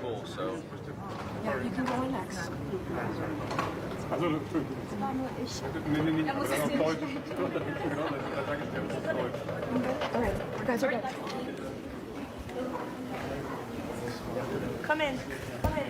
full, so. Yeah, you can go in next. All right, you guys are good. Come in. Come in.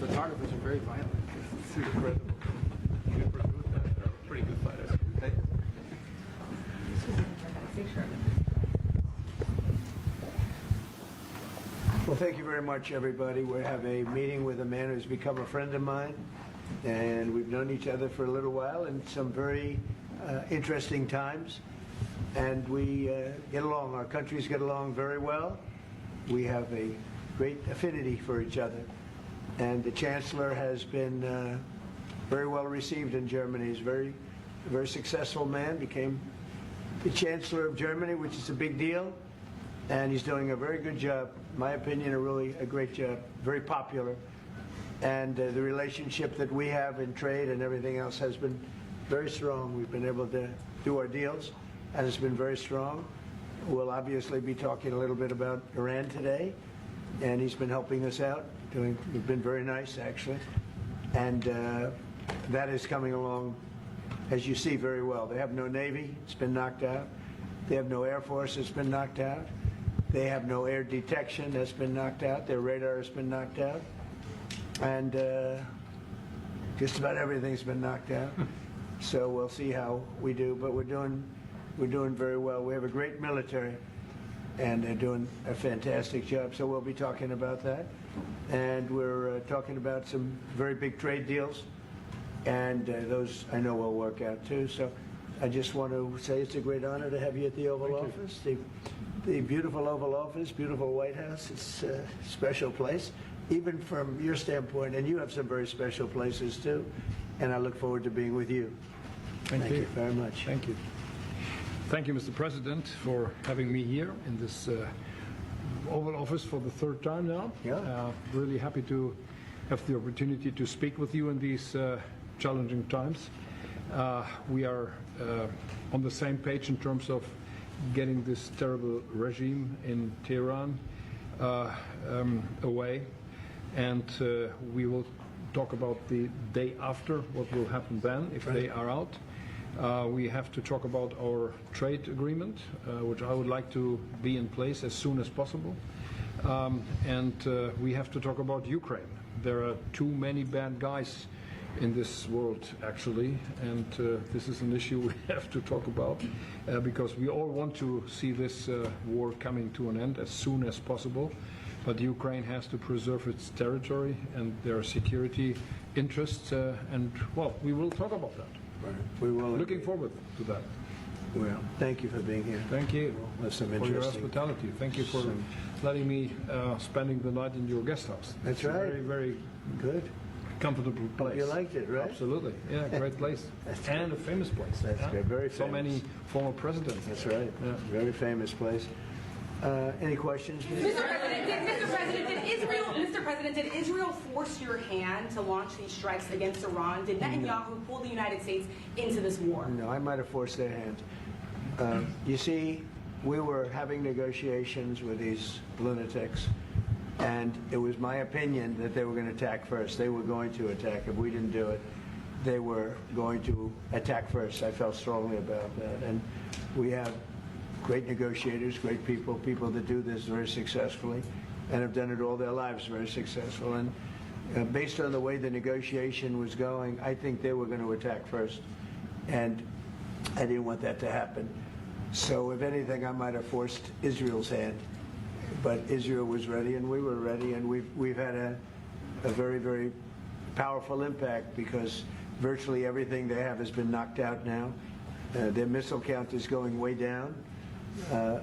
The photographers are very violent. It's incredible. Pretty good fighters. Well, thank you very much, everybody. We have a meeting with a man who's become a friend of mine, and we've known each other for a little while in some very interesting times, and we get along. Our countries get along very well. We have a great affinity for each other, and the Chancellor has been very well received in Germany. He's a very successful man, became the Chancellor of Germany, which is a big deal, and he's doing a very good job. In my opinion, a great job, very popular, and the relationship that we have in trade and everything else has been very strong. We've been able to do our deals, and it's been very strong. We'll obviously be talking a little bit about Iran today, and he's been helping us out. We've been very nice, actually, and that is coming along, as you see, very well. They have no Navy. It's been knocked out. They have no Air Force. It's been knocked out. They have no air detection. That's been knocked out. Their radar has been knocked out. And just about everything's been knocked out. So we'll see how we do. But we're doing very well. We have a great military, and they're doing a fantastic job. So we'll be talking about that. And we're talking about some very big trade deals. And those I know will work out too. So I just want to say it's a great honor to have you at the Oval Office. The beautiful Oval Office, beautiful White House. It's a special place, even from your standpoint. And you have some very special places too. And I look forward to being with you. Thank you very much. Thank you. Thank you, Mr. President, for having me here in this Oval Office for the third time now. Yeah. Really happy to have the opportunity to speak with you in these challenging times. We are on the same page in terms of getting this terrible regime in Tehran away, and we will talk about the day after, what will happen then if they are out. We have to talk about our trade agreement, which I would like to be in place as soon as possible. And we have to talk about Ukraine. There are too many bad guys in this world, actually, and this is an issue we have to talk about because we all want to see this war coming to an end as soon as possible. But Ukraine has to preserve its territory and their security interests, and, well, we will talk about that. Right. We will. Looking forward to that. Well, thank you for being here. Thank you That's some for your interesting. hospitality. Thank you for letting me spending the night in your guest house. That's It's a right. very, very good. comfortable place. You liked it, right? Absolutely. Yeah, great place. And a famous place. That's Yeah. good. Very So famous. many former presidents. That's right. Yeah. Very famous place. Any questions? Mr. President, did Israel force your hand to launch these strikes against Iran? Did Netanyahu pull the United States into this war? No, I might have forced their hand. You see, we were having negotiations with these lunatics, and it was my opinion that they were going to attack first. They were going to attack. If we didn't do it, they were going to attack first. I felt strongly about that. And we have great negotiators, great people that do this very successfully and have done it all their lives very successful. And based on the way the negotiation was going, I think they were going to attack first. And I didn't want that to happen. So if anything, I might have forced Israel's hand. But Israel was ready and we were ready, and we've had a very, very powerful impact because virtually everything they have has been knocked out now. Their missile count is going way down.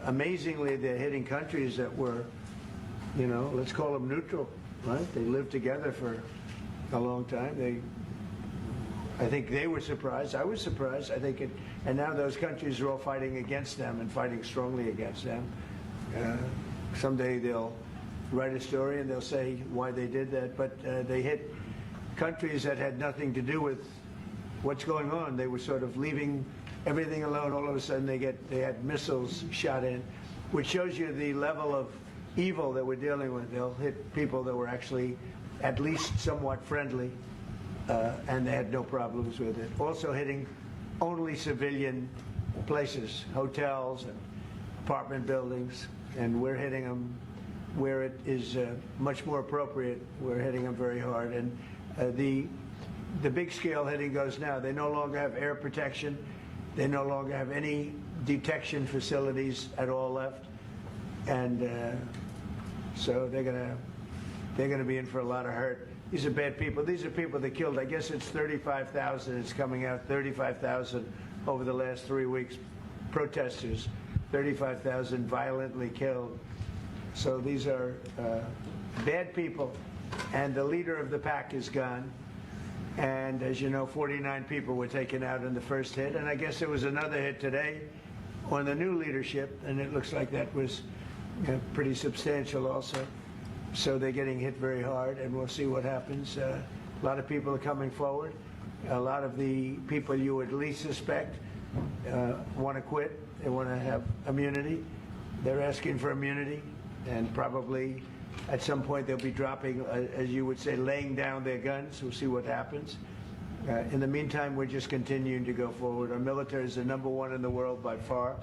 Amazingly, they're hitting countries that were, let's call them neutral, right? They lived together for a long time. I think they were surprised. I was surprised. I think and now those countries are all fighting against them and fighting strongly against them. Someday they'll write a story and they'll say why they did that, but they hit countries that had nothing to do with what's going on. They were sort of leaving everything alone. All of a sudden they had missiles shot in, which shows you the level of evil that we're dealing with. They'll hit people that were actually at least somewhat friendly, and they had no problems with it. Also hitting only civilian places, hotels and apartment buildings, and we're hitting them where it is much more appropriate. We're hitting them very hard, and the big scale hitting goes now. They no longer have air protection. They no longer have any detection facilities at all left, and so they're gonna be in for a lot of hurt. These are bad people. These are people that killed. I guess it's 35,000. It's coming out 35,000 over the last 3 weeks. Protesters, 35,000 violently killed. So these are bad people, and the leader of the pack is gone. And as you know, 49 people were taken out in the first hit, and I guess there was another hit today on the new leadership, and it looks like that was pretty substantial also. So they're getting hit very hard, and we'll see what happens. A lot of people are coming forward. A lot of the people you would least suspect want to quit. They want to have immunity. They're asking for immunity, and probably at some point they'll be dropping, as you would say, laying down their guns. We'll see what happens. In the meantime, we're just continuing to go forward. Our military is the #1 in the world by far,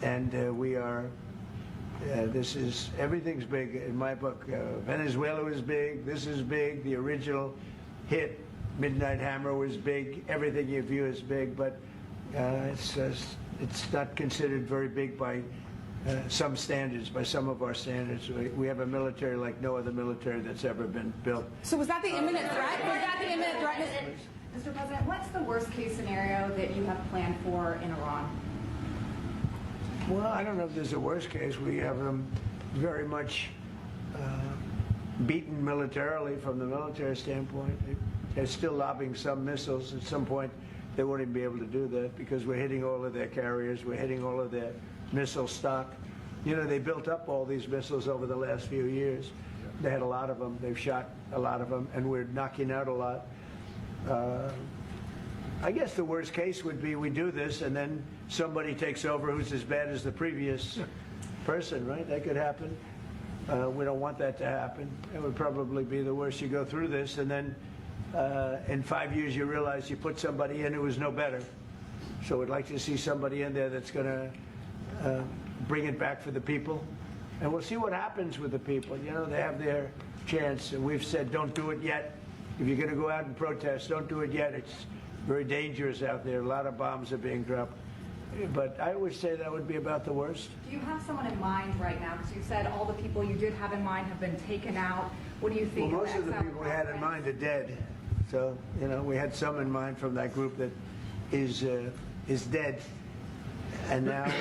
and we are. Everything's big in my book. Venezuela was big. This is big. The original hit, Midnight Hammer, was big. Everything you view is big, but it's not considered very big by some standards, by some of our standards. We have a military like no other military that's ever been built. So was that the imminent threat? Was that the imminent threat? Mr. President, what's the worst case scenario that you have planned for in Iran? Well, I don't know if there's a worst case. We have them very much beaten militarily from the military standpoint. They're still lobbing some missiles. At some point, they won't even be able to do that because we're hitting all of their carriers. We're hitting all of their missile stock. You know, they built up all these missiles over the last few years. They had a lot of them. They've shot a lot of them, and we're knocking out a lot. I guess the worst case would be we do this and then somebody takes over who's as bad as the previous person, right? That could happen. We don't want that to happen. It would probably be the worst. You go through this and then in 5 years you realize you put somebody in who was no better. So we'd like to see somebody in there that's going to bring it back for the people. And we'll see what happens with the people. You know, they have their chance. And we've said don't do it yet. If you're going to go out and protest, don't do it yet. It's very dangerous out there. A lot of bombs are being dropped. But I would say that would be about the worst. Do you have someone in mind right now? Because you said all the people you did have in mind have been taken out. What do you think? Well, most of the people we had in mind are dead. So, you know, we had some in mind from that group that is dead. And now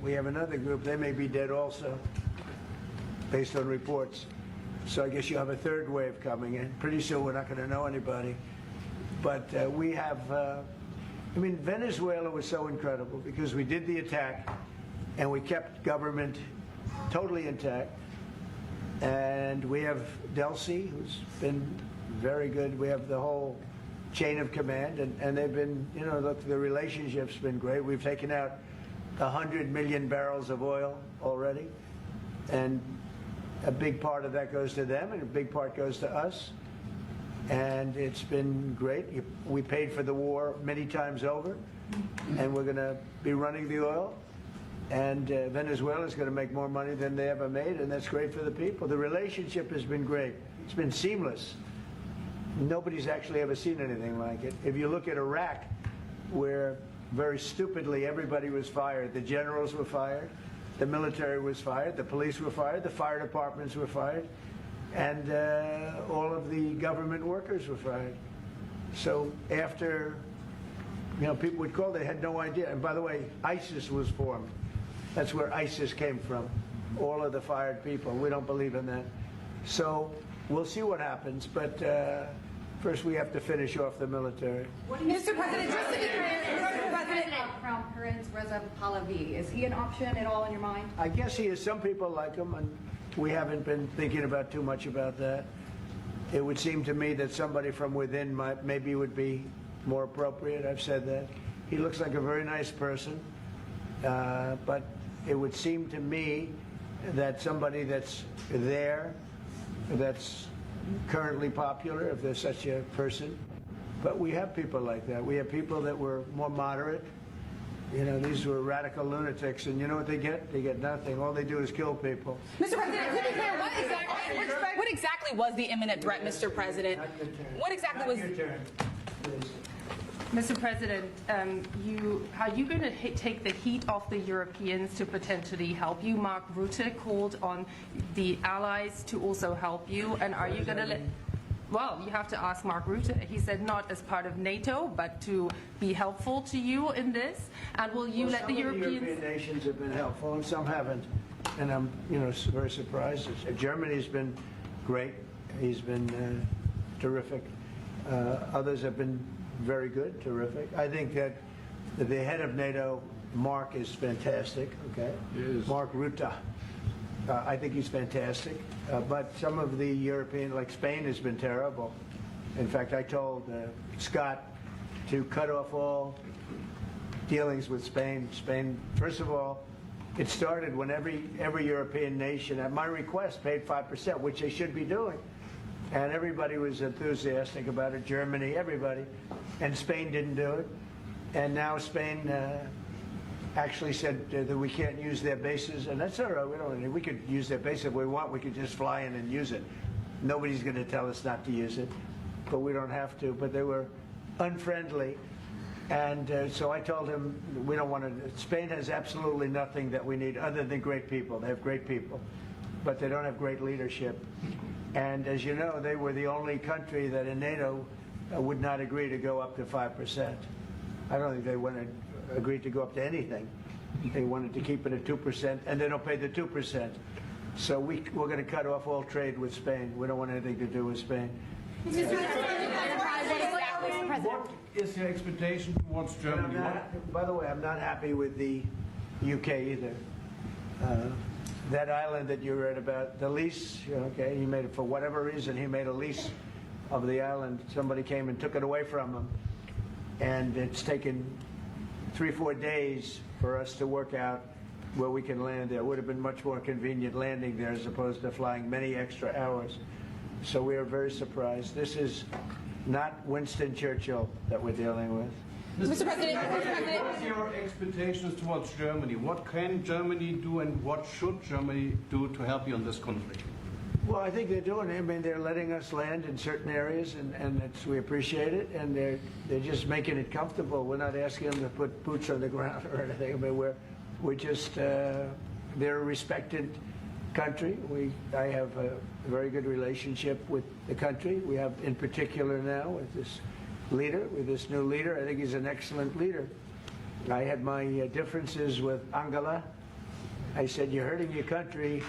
we have another group. They may be dead also, based on reports. So I guess you have a third wave coming in. Pretty soon we're not going to know anybody. But we have, I mean, Venezuela was so incredible because we did the attack and we kept government totally intact. And we have Delcy, who's been very good. We have the whole chain of command, and they've been, you know, look, the relationship's been great. We've taken out 100 million barrels of oil already. And a big part of that goes to them and a big part goes to us. And it's been great. We paid for the war many times over, and we're going to be running the oil. And Venezuela is going to make more money than they ever made, and that's great for the people. The relationship has been great. It's been seamless. Nobody's actually ever seen anything like it. If you look at Iraq, where very stupidly everybody was fired, the generals were fired, the military was fired, the police were fired, the fire departments were fired, and all of the government workers were fired. So after, you know, people would call, they had no idea. And by the way, ISIS was formed. That's where ISIS came from, all of the fired people. We don't believe in that. So we'll see what happens. But First, we have to finish off the military. Mr. President, just to be clear, Mr. President, Crown Prince Reza Pahlavi, is he an option at all in your mind? I guess he is. Some people like him, and we haven't been thinking about too much about that. It would seem to me that somebody from within maybe would be more appropriate. I've said that. He looks like a very nice person, but it would seem to me that somebody that's there, that's currently popular, if there's such a person. But we have people like that. We have people that were more moderate. You know, these were radical lunatics, and you know what they get? They get nothing. All they do is kill people. Mr. President, to be clear, what exactly was the imminent threat, Mr. President? What exactly was... Your turn, please. Mr. President, are you going to take the heat off the Europeans to potentially help you? Mark Rutte called on the allies to also help you, and are you going to let... Well, you have to ask Mark Rutte. He said not as part of NATO, but to be helpful to you in this. And will you let the Europeans... Some of the European nations have been helpful, and some haven't. And I'm, very surprised. Germany's been great. He's been terrific. Others have been very good, terrific. I think that the head of NATO, Mark, is fantastic. Okay, Mark Rutte. I think he's fantastic. But some of the European, like Spain, has been terrible. In fact, I told Scott to cut off all dealings with Spain. Spain, first of all, it started when every European nation, at my request, paid 5%, which they should be doing. And everybody was enthusiastic about it, Germany, everybody. And Spain didn't do it. And now Spain actually said that we can't use their bases, and that's all right. We could use their base if we want. We could just fly in and use it. Nobody's going to tell us not to use it, but we don't have to. But they were unfriendly, and so I told him we don't want to. Spain has absolutely nothing that we need other than great people. They have great people, but they don't have great leadership. And as you know, they were the only country that in NATO would not agree to go up to 5%. I don't think they agreed to go up to anything. They wanted to keep it at 2%, and they don't pay the 2%. So we're going to cut off all trade with Spain. We don't want anything to do with Spain. What is your expectation towards Germany? By the way, I'm not happy with the UK either. That island that you read about, the lease, okay, he made it for whatever reason, he made a lease of the island. Somebody came and took it away from him. And it's taken 3-4 days for us to work out where we can land there. It would have been much more convenient landing there as opposed to flying many extra hours. So we are very surprised. This is not Winston Churchill that we're dealing with. Mr. President, What are your expectations towards Germany? What can Germany do, and what should Germany do to help you in this conflict? Well, I think they're doing it. I mean, they're letting us land in certain areas, and we appreciate it. And they're just making it comfortable. We're not asking them to put boots on the ground or anything. I mean, we're just they're a respected country. I have a very good relationship with the country. We have, in particular, now with this leader, with this new leader. I think he's an excellent leader. I had my differences with Angela. I said, "You're hurting your country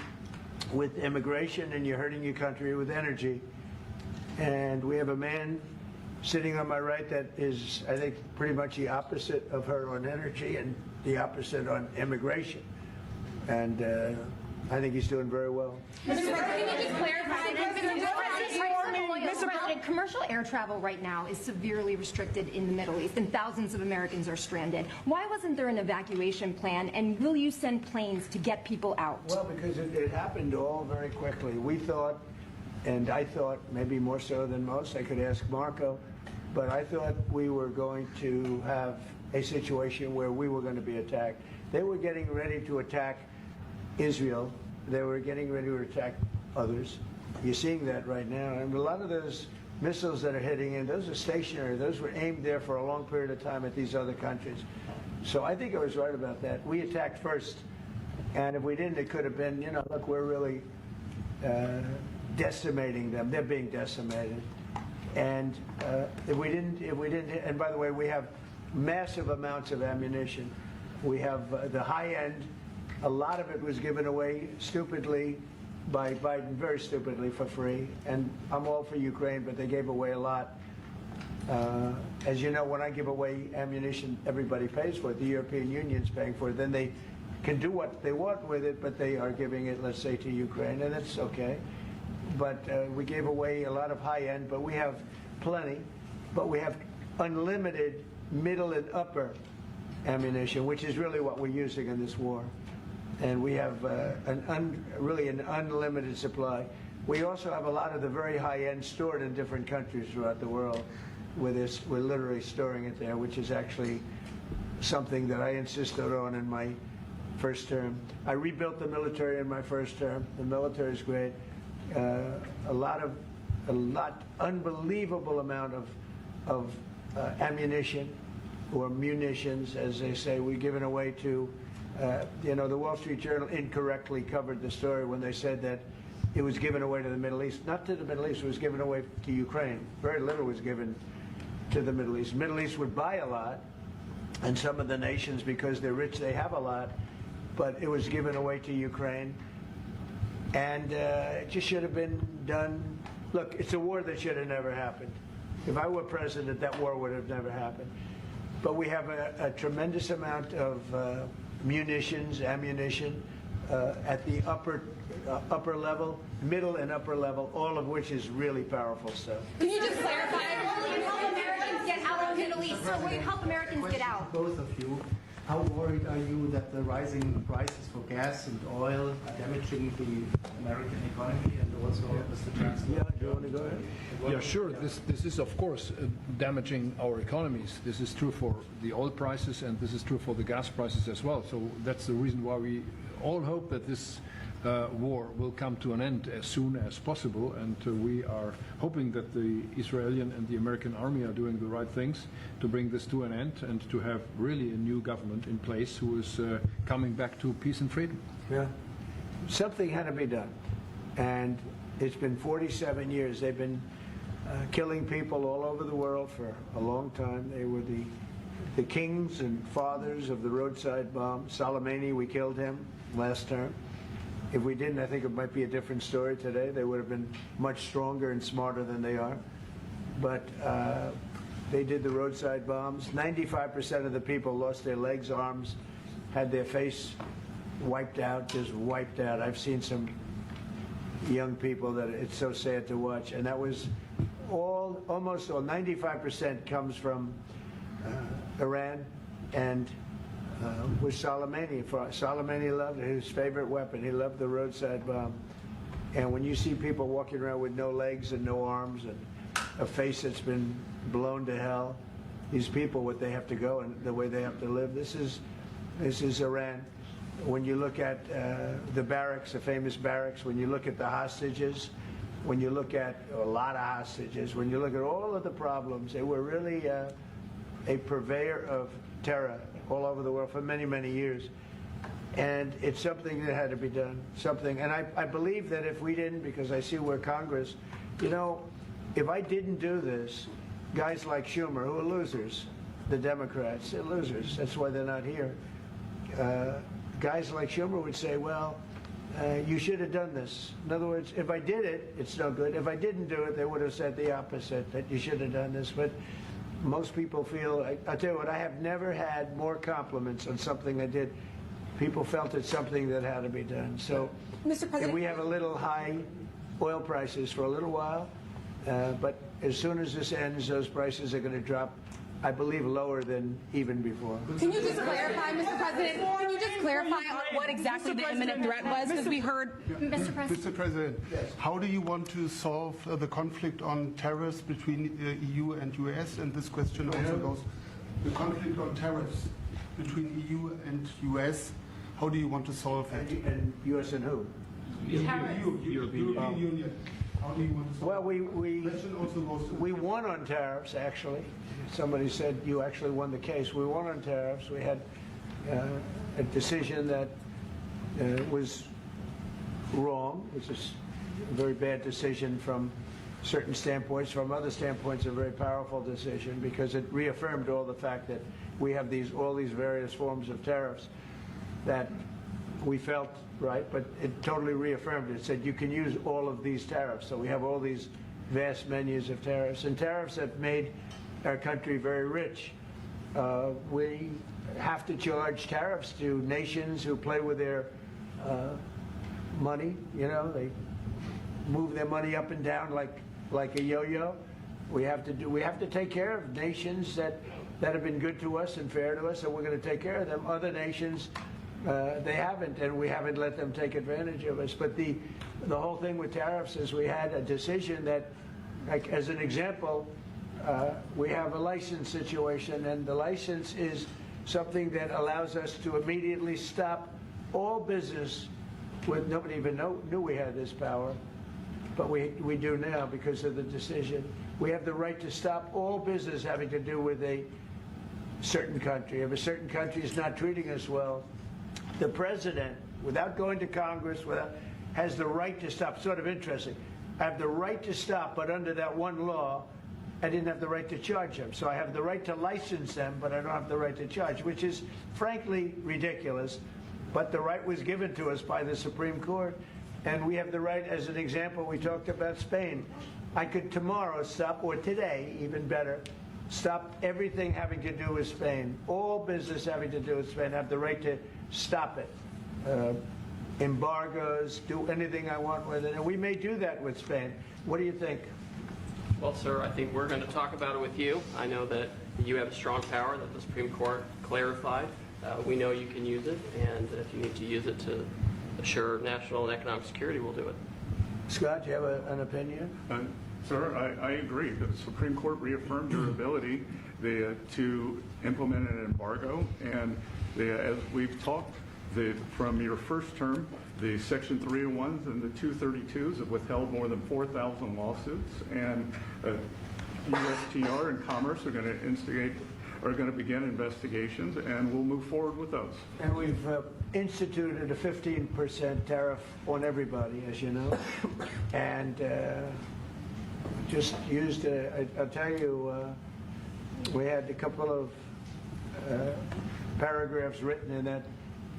with immigration, and you're hurting your country with energy." And we have a man sitting on my right that is, I think, pretty much the opposite of her on energy and the opposite on immigration. And I think he's doing very well. Mr. President, can you just clarify? Mr. President, commercial air travel right now is severely restricted in the Middle East, and thousands of Americans are stranded. Why wasn't there an evacuation plan, and will you send planes to get people out? Well, because it happened all very quickly. We thought, and I thought maybe more so than most, I could ask Marco, but I thought we were going to have a situation where we were going to be attacked. They were getting ready to attack Israel. They were getting ready to attack others. You're seeing that right now. And a lot of those missiles that are hitting in, those are stationary. Those were aimed there for a long period of time at these other countries. So I think I was right about that. We attacked first. And if we didn't, it could have been, look, we're really decimating them. They're being decimated. And if we didn't, and by the way, we have massive amounts of ammunition. We have the high end. A lot of it was given away stupidly by Biden, very stupidly, for free. And I'm all for Ukraine, but they gave away a lot. As you know, when I give away ammunition, everybody pays for it. The European Union's paying for it. Then they can do what they want with it, but they are giving it, let's say, to Ukraine, and that's okay. But we gave away a lot of high-end, but we have plenty. But we have unlimited middle and upper ammunition, which is really what we're using in this war. And we have really an unlimited supply. We also have a lot of the very high-end stored in different countries throughout the world. We're literally storing it there, which is actually something that I insisted on in my first term. I rebuilt the military in my first term. The military is great. Unbelievable amount of ammunition, or munitions, as they say, we're giving away to, the Wall Street Journal incorrectly covered the story when they said that it was given away to the Middle East. Not to the Middle East, it was given away to Ukraine. Very little was given to the Middle East. Middle East would buy a lot, and some of the nations, because they're rich, they have a lot, but it was given away to Ukraine. And it just should have been done. Look, it's a war that should have never happened. If I were president, that war would have never happened. But we have a tremendous amount of munitions, ammunition, at the upper level, middle and upper level, all of which is really powerful stuff. Can you just clarify? Will you help Americans get out of the Middle East? So will you help Americans get out? Both of you, how worried are you that the rising prices for gas and oil are damaging the American economy, and also Mr. Chancellor? Yeah, do you want to go ahead? Yeah, sure. This is, of course, damaging our economies. This is true for the oil prices, and this is true for the gas prices as well. So that's the reason why we all hope that this war will come to an end as soon as possible, and we are hoping that the Israeli and the American army are doing the right things to bring this to an end and to have really a new government in place who is coming back to peace and freedom. Yeah. Something had to be done. And it's been 47 years. They've been killing people all over the world for a long time. They were the kings and fathers of the roadside bomb. Soleimani, we killed him last term. If we didn't, I think it might be a different story today. They would have been much stronger and smarter than they are. But they did the roadside bombs. 95% of the people lost their legs, arms, had their face wiped out, just wiped out. I've seen some young people that it's so sad to watch. And that was almost all, 95% comes from Iran and with Soleimani. Soleimani loved it, his favorite weapon. He loved the roadside bomb. And when you see people walking around with no legs and no arms and a face that's been blown to hell, these people, what they have to go and the way they have to live, this is Iran. When you look at the barracks, the famous barracks, when you look at the hostages, when you look at a lot of hostages, when you look at all of the problems, they were really a purveyor of terror all over the world for many, many years. And it's something that had to be done, something. And I believe that if we didn't, because I see where Congress, if I didn't do this, guys like Schumer, who are losers, the Democrats, they're losers. That's why they're not here. Guys like Schumer would say, well, you should have done this. In other words, if I did it, it's no good. If I didn't do it, they would have said the opposite, that you should have done this. But most people feel, I'll tell you what, I have never had more compliments on something I did. People felt it's something that had to be done. So Mr. President, if we have a little high oil prices for a little while, but as soon as this ends, those prices are going to drop, I believe, lower than even before. can you just clarify, Mr. President, can you just clarify what exactly the imminent threat was? Because we heard... Mr. President. Mr. President, how do you want to solve the conflict on tariffs between EU and US? And this question also goes, the conflict on tariffs between EU and US, how do you want to solve it? And US and who? European Union. How do you want to solve Well, it? Question also goes to we won on tariffs, actually. Somebody said you actually won the case. We won on tariffs. We had a decision that was wrong, which is a very bad decision from certain standpoints. From other standpoints, a very powerful decision because it reaffirmed all the fact that we have all these various forms of tariffs that we felt right, but it totally reaffirmed it. It said you can use all of these tariffs. So we have all these vast menus of tariffs, and tariffs have made our country very rich. We have to charge tariffs to nations who play with their money. You know, they move their money up and down like a yo-yo. We have to take care of nations that have been good to us and fair to us, and we're going to take care of them. Other nations, they haven't, and we haven't let them take advantage of us. But the whole thing with tariffs is we had a decision that, like as an example, we have a license situation, and the license is something that allows us to immediately stop all business with nobody even knew we had this power, but we do now because of the decision. We have the right to stop all business having to do with a certain country. If a certain country is not treating us well, the president, without going to Congress, has the right to stop. Sort of interesting. I have the right to stop, but under that one law, I didn't have the right to charge them. So I have the right to license them, but I don't have the right to charge, which is frankly ridiculous. But the right was given to us by the Supreme Court. And we have the right, as an example, we talked about Spain. I could tomorrow stop, or today, even better, stop everything having to do with Spain. All business having to do with Spain. I have the right to stop it. Embargoes, do anything I want with it. And we may do that with Spain. What do you think? Well, sir, I think we're going to talk about it with you. I know that you have a strong power that the Supreme Court clarified. We know you can use it, and if you need to use it to assure national and economic security, we'll do it. Scott, do you have an opinion? Sir, I agree. The Supreme Court reaffirmed your ability to implement an embargo, and as we've talked, from your first term, the Section 301s and the 232s have withheld more than 4,000 lawsuits, and USTR and Commerce are going to begin investigations, and we'll move forward with those. And we've instituted a 15% tariff on everybody, as you know, and just used. I'll tell you, we had a couple of paragraphs written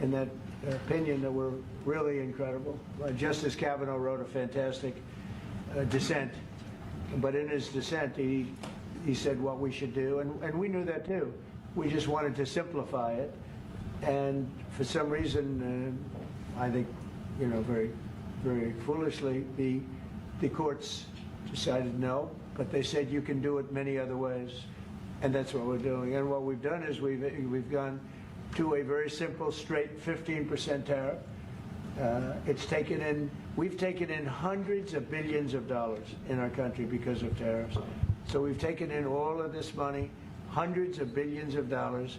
in that opinion that were really incredible. Justice Kavanaugh wrote a fantastic dissent, but in his dissent he said what we should do, and we knew that too. We just wanted to simplify it, and for some reason, I think, you know, very, very foolishly, the courts decided no, but they said you can do it many other ways, and that's what we're doing. And what we've done is we've gone to a very simple, straight 15% tariff. We've taken in hundreds of billions of dollars in our country because of tariffs. So we've taken in all of this money, hundreds of billions of dollars,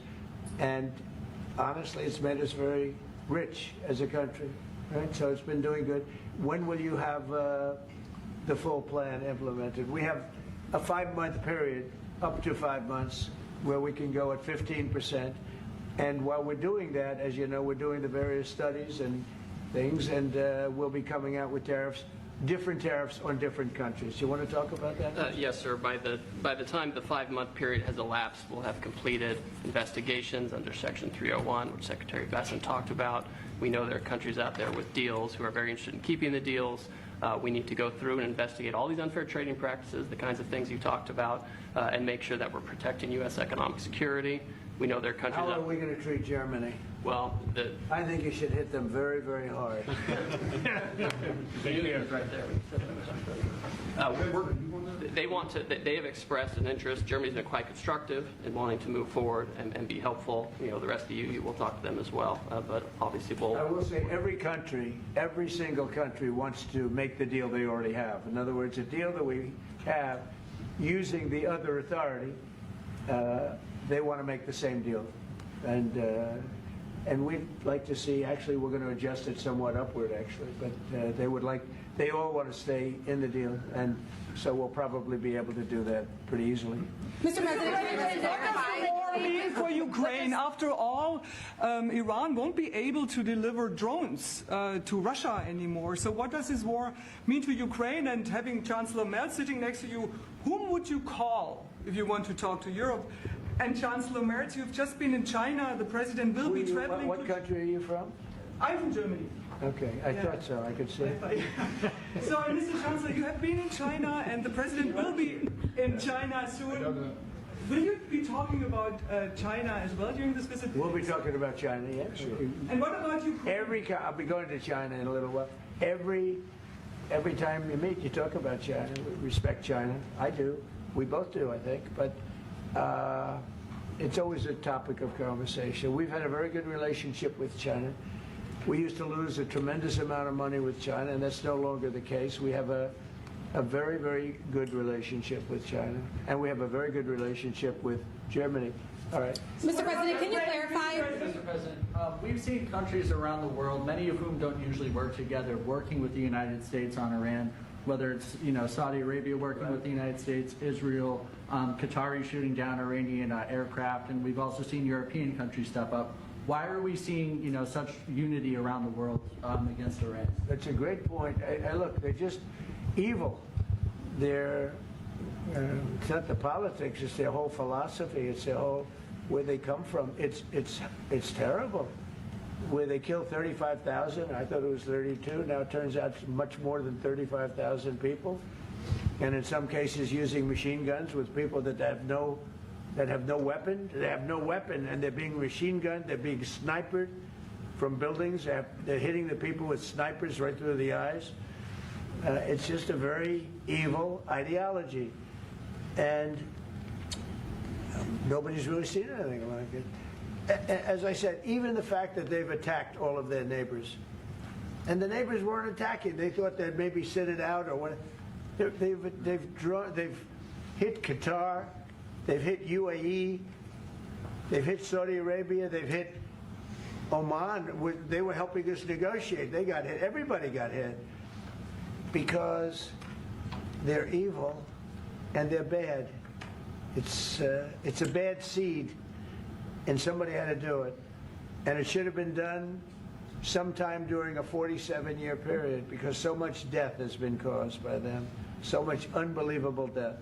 and honestly, it's made us very rich as a country, right? So it's been doing good. When will you have the full plan implemented? We have a 5-month period, up to 5 months, where we can go at 15%. And while we're doing that, as you know, we're doing the various studies and things, and we'll be coming out with tariffs, different tariffs on different countries. You want to talk about that? Yes, sir. By the time the 5-month period has elapsed, we'll have completed investigations under Section 301, which Secretary Besson talked about. We know there are countries out there with deals who are very interested in keeping the deals. We need to go through and investigate all these unfair trading practices, the kinds of things you talked about, and make sure that we're protecting U.S. economic security. We know there are countries. How are we going to treat Germany? Well, I think you should hit them very, very hard. Right there. They have expressed an interest. Germany's been quite constructive in wanting to move forward and be helpful. You know, the rest of you will talk to them as well. But obviously, I will say every single country wants to make the deal they already have. In other words, a deal that we have using the other authority, they want to make the same deal. And we'd like to see, actually, we're going to adjust it somewhat upward, actually, but they all want to stay in the deal, and so we'll probably be able to do that pretty easily. Mr. President, What does the war mean for Ukraine? After all, Iran won't be able to deliver drones to Russia anymore. So what does this war mean to Ukraine? And having Chancellor Merz sitting next to you, whom would you call if you want to talk to Europe? And Chancellor Merz, you've just been in China. The president will be traveling. What country are you from? I'm from Germany. Okay, I thought so. I could see. So, Mr. Chancellor, you have been in China, and the president will be in China soon. Will you be talking about China as well during this visit? We'll be talking about China, yes. And what about Ukraine? I'll be going to China in a little while. Every time you meet, you talk about China. We respect China. I do. We both do, I think. But it's always a topic of conversation. We've had a very good relationship with China. We used to lose a tremendous amount of money with China, and that's no longer the case. We have a very, very good relationship with China, and we have a very good relationship with Germany. All right. Mr. President, can you clarify? Mr. President, we've seen countries around the world, many of whom don't usually work together, working with the United States on Iran, whether it's Saudi Arabia working with the United States, Israel, Qatari shooting down Iranian aircraft, and we've also seen European countries step up. Why are we seeing such unity around the world against Iran? That's a great point. Look, they're just evil. They're it's not the politics; it's their whole philosophy. It's their whole where they come from. It's terrible. Where they killed 35,000, I thought it was 32. Now it turns out it's much more than 35,000 people, and in some cases using machine guns with people that have no weapon. They have no weapon, and they're being machine gunned. They're being sniped from buildings. They're hitting the people with snipers right through the eyes. It's just a very evil ideology, and nobody's really seen anything like it. As I said, even the fact that they've attacked all of their neighbors, and the neighbors weren't attacking. They thought they'd maybe sit it out or what. They've hit Qatar, they've hit UAE, they've hit Saudi Arabia, they've hit Oman. They were helping us negotiate. They got hit. Everybody got hit because they're evil and they're bad. It's a bad seed, and somebody had to do it. And it should have been done sometime during a 47-year period because so much death has been caused by them, so much unbelievable death.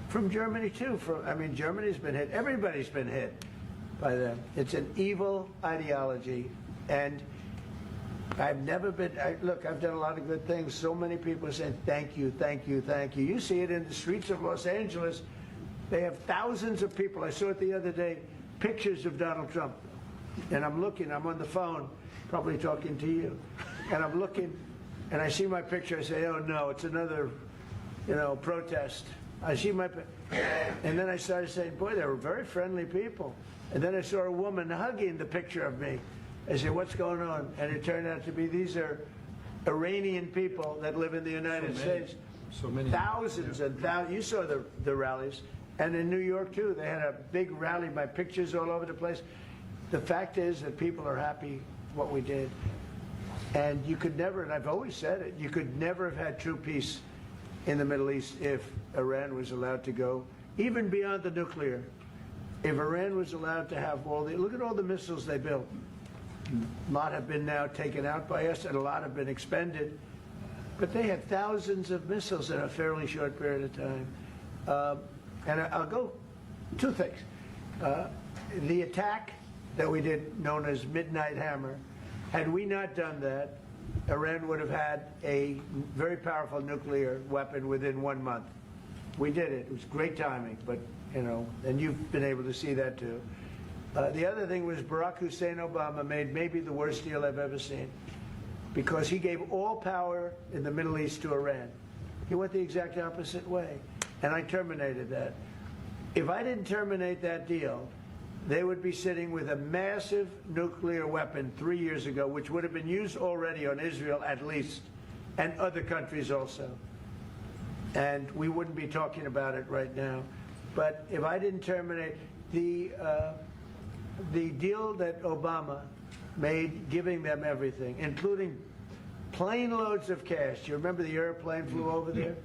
From Germany, too. Germany's been hit. Everybody's been hit by them. It's an evil ideology. And I've never been, look, I've done a lot of good things. So many people say, thank you, thank you, thank you. You see it in the streets of Los Angeles. They have thousands of people. I saw it the other day, pictures of Donald Trump. And I'm looking, I'm on the phone, probably talking to you. And I'm looking, and I see my picture. I say, oh, no, it's another, protest. I see and then I started saying, boy, they were very friendly people. And then I saw a woman hugging the picture of me. I said, what's going on? And it turned out to be these are Iranian people that live in the United States. So many. Thousands and thousands. You saw the rallies. And in New York, too, they had a big rally. My pictures all over the place. The fact is that people are happy what we did. And you could never, and I've always said it, you could never have had true peace in the Middle East if Iran was allowed to go, even beyond the nuclear. If Iran was allowed to have look at all the missiles they built. A lot have been now taken out by us, and a lot have been expended. But they had thousands of missiles in a fairly short period of time. And I'll go two things. The attack that we did, known as Midnight Hammer, had we not done that, Iran would have had a very powerful nuclear weapon within 1 month. We did it. It was great timing, but, and you've been able to see that too. The other thing was Barack Hussein Obama made maybe the worst deal I've ever seen because he gave all power in the Middle East to Iran. He went the exact opposite way, and I terminated that. If I didn't terminate that deal, they would be sitting with a massive nuclear weapon 3 years ago, which would have been used already on Israel at least, and other countries also. And we wouldn't be talking about it right now. But if I didn't terminate the deal that Obama made, giving them everything, including plane loads of cash. Do you remember the airplane flew over there?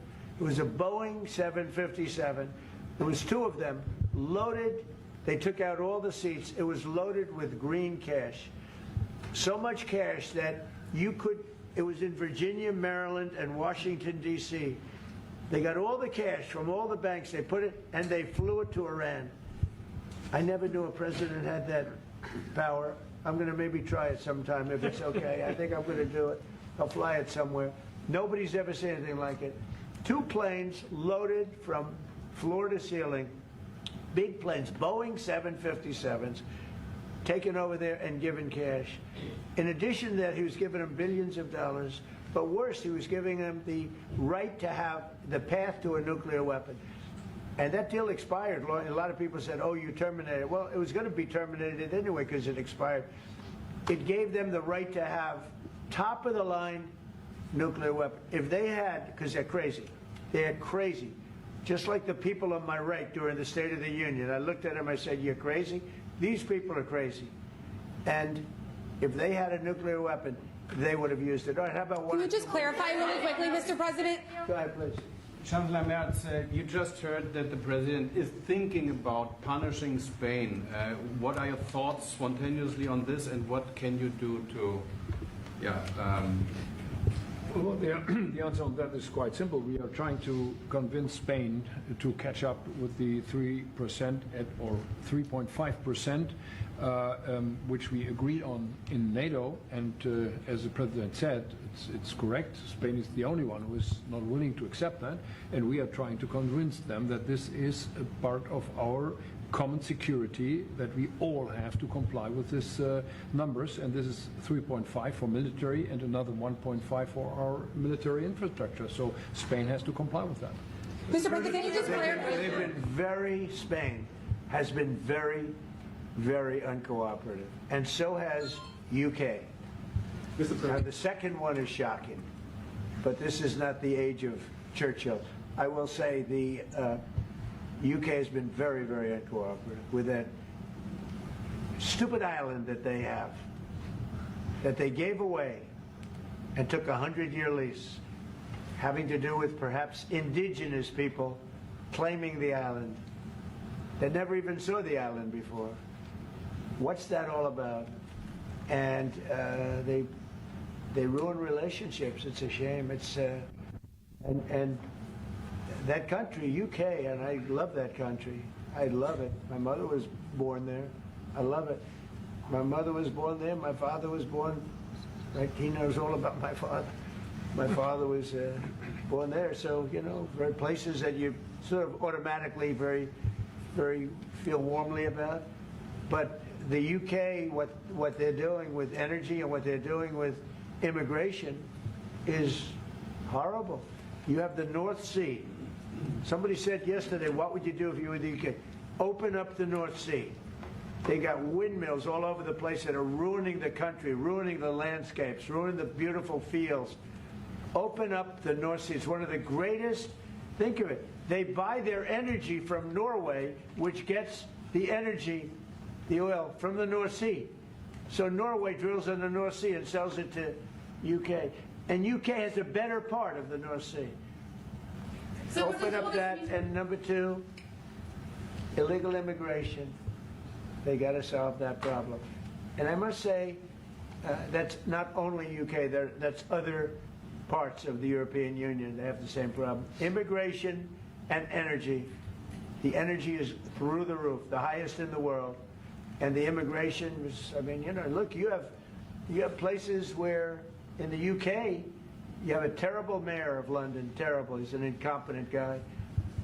It was a Boeing 757. There was two of them loaded. They took out all the seats. It was loaded with green cash. So much cash that it was in Virginia, Maryland, and Washington, D.C. They got all the cash from all the banks. They put it, and they flew it to Iran. I never knew a president had that power. I'm going to maybe try it sometime if it's okay. I think I'm going to do it. I'll fly it somewhere. Nobody's ever seen anything like it. 2 planes loaded from floor to ceiling big planes, Boeing 757s, taken over there and given cash. In addition to that, he was giving them billions of dollars. But worse, he was giving them the right to have the path to a nuclear weapon. And that deal expired. A lot of people said, oh, you terminated it. Well, it was going to be terminated anyway because it expired. It gave them the right to have top-of-the-line nuclear weapon. If they had, because they're crazy. They're crazy. Just like the people on my right during the State of the Union. I looked at them, I said, you're crazy? These people are crazy. And if they had a nuclear weapon, they would have used it. All right, how about one? Can you just clarify really quickly, Mr. President? Go ahead, please. Chancellor Merz, you just heard that the President is thinking about punishing Spain. What are your thoughts spontaneously on this, and what can you do to, Well, the answer on that is quite simple. We are trying to convince Spain to catch up with the 3% or 3.5%, which we agreed on in NATO. And as the President said, it's correct. Spain is the only one who is not willing to accept that. And we are trying to convince them that this is a part of our common security, that we all have to comply with these numbers, and this is 3.5 for military and another 1.5 for our military infrastructure. So Spain has to comply with that. Mr. President, can you just clarify? Spain has been very, very uncooperative, and so has UK. Now, the second one is shocking, but this is not the age of Churchill. I will say the UK has been very, very uncooperative with that stupid island that they have, that they gave away and took a 100-year lease, having to do with perhaps indigenous people claiming the island. They never even saw the island before. What's that all about? And they ruin relationships. It's a shame. It's and that country, UK, and I love that country. I love it. My mother was born there. I love it. My mother was born there. My father was born. Right? He knows all about my father. My father was born there. So, you know, very places that you sort of automatically very feel warmly about. But the UK, what they're doing with energy and what they're doing with immigration is horrible. You have the North Sea. Somebody said yesterday, what would you do if you were the UK? Open up the North Sea. They got windmills all over the place that are ruining the country, ruining the landscapes, ruining the beautiful fields. Open up the North Sea. It's one of the greatest, think of it, they buy their energy from Norway, which gets the energy, the oil, from the North Sea. So Norway drills in the North Sea and sells it to UK. And UK has a better part of the North Sea. So open up that. And number two, illegal immigration. They got to solve that problem. And I must say, that's not only UK, that's other parts of the European Union. They have the same problem. Immigration and energy. The energy is through the roof, the highest in the world. And the immigration was, I mean, you know, look, you have places where in the UK, you have a terrible mayor of London, terrible, he's an incompetent guy.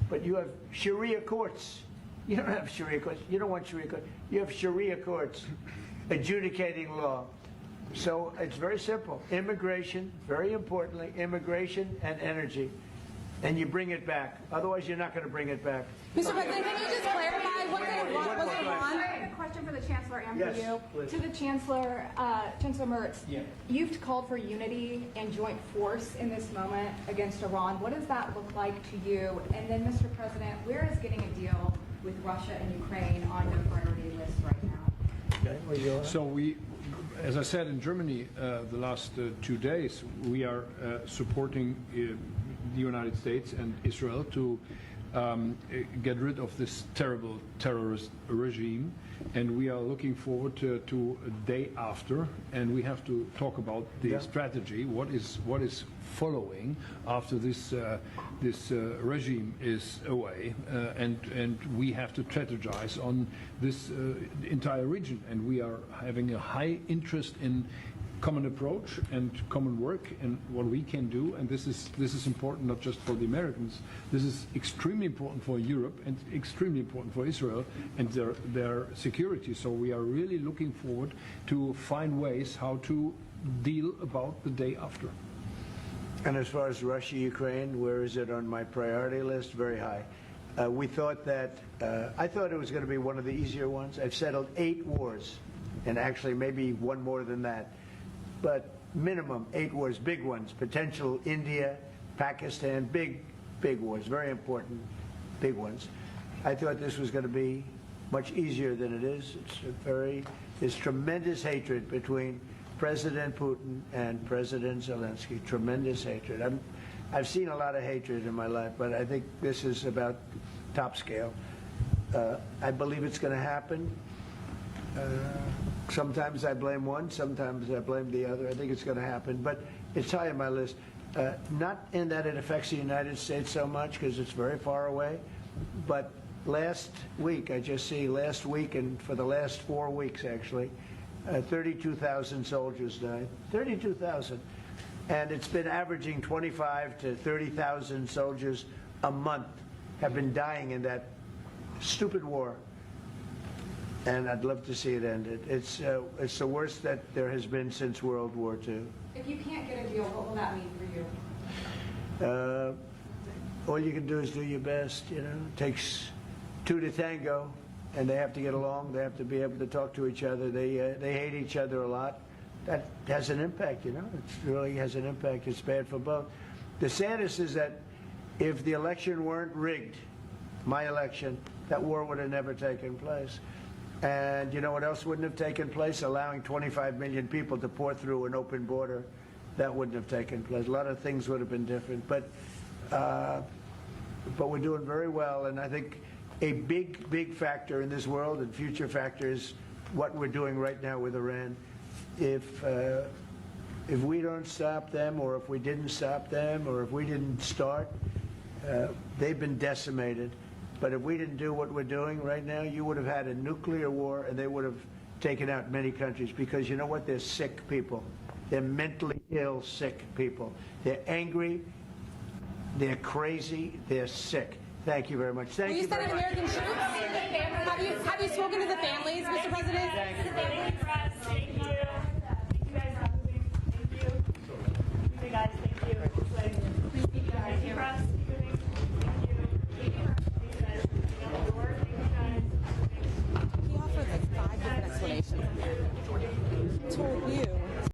But you have Sharia courts. You don't have Sharia courts. You don't want Sharia courts. You have Sharia courts adjudicating law. So it's very simple. Immigration, very importantly, immigration and energy. And you bring it back. Otherwise, you're not going to bring it back. Mr. President, can you just clarify what kind of was Iran? I have a question for the Chancellor and for you. Please. To the Chancellor, Chancellor Merz, you've called for unity and joint force in this moment against Iran. What does that look like to you? And then, Mr. President, where is getting a deal with Russia and Ukraine on your priority list right now? Okay, So we, as I said in Germany the last 2 days, we are supporting the United States and Israel to get rid of this terrible terrorist regime, and we are looking forward to a day after, and we have to talk about the strategy, what is following after this regime is away, and we have to strategize on this entire region, and we are having a high interest in common approach and common work and what we can do, and this is important not just for the Americans. This is extremely important for Europe and extremely important for Israel and their security. So we are really looking forward to find ways how to deal about the day after. And as far as Russia, Ukraine, where is it on my priority list? Very high. We thought that, I thought it was going to be one of the easier ones. I've settled 8 wars, and actually maybe one more than that. But minimum 8 wars, big ones, potential India, Pakistan, big wars, very important, big ones. I thought this was going to be much easier than it is. There's tremendous hatred between President Putin and President Zelensky, tremendous hatred. I've seen a lot of hatred in my life, but I think this is about top scale. I believe it's going to happen. Sometimes I blame one, sometimes I blame the other. I think it's going to happen, but it's high on my list. Not in that it affects the United States so much, because it's very far away, but last week, I just see last week and for the last 4 weeks actually, 32,000 soldiers died. 32,000. And it's been averaging 25 to 30,000 soldiers a month have been dying in that stupid war. And I'd love to see it ended. It's the worst that there has been since World War II. If you can't get a deal, what will that mean for you? All you can do is do your best. You know, it takes 2 to tango, and they have to get along. They have to be able to talk to each other. They hate each other a lot. That has an impact. You know, it really has an impact. It's bad for both. The saddest is that if the election weren't rigged, my election, that war would have never taken place. And you know what else wouldn't have taken place? Allowing 25 million people to pour through an open border, that wouldn't have taken place. A lot of things would have been different. But we're doing very well, and I think a big factor in this world and future factor is what we're doing right now with Iran. If we don't stop them, or if we didn't stop them, or if we didn't start, they've been decimated. But if we didn't do what we're doing right now, you would have had a nuclear war, and they would have taken out many countries, because you know what? They're sick people. They're mentally ill, sick people. They're angry. They're crazy. They're sick. Thank you very much. Thank you very much. American troops? Have you spoken to the families, Mr. President?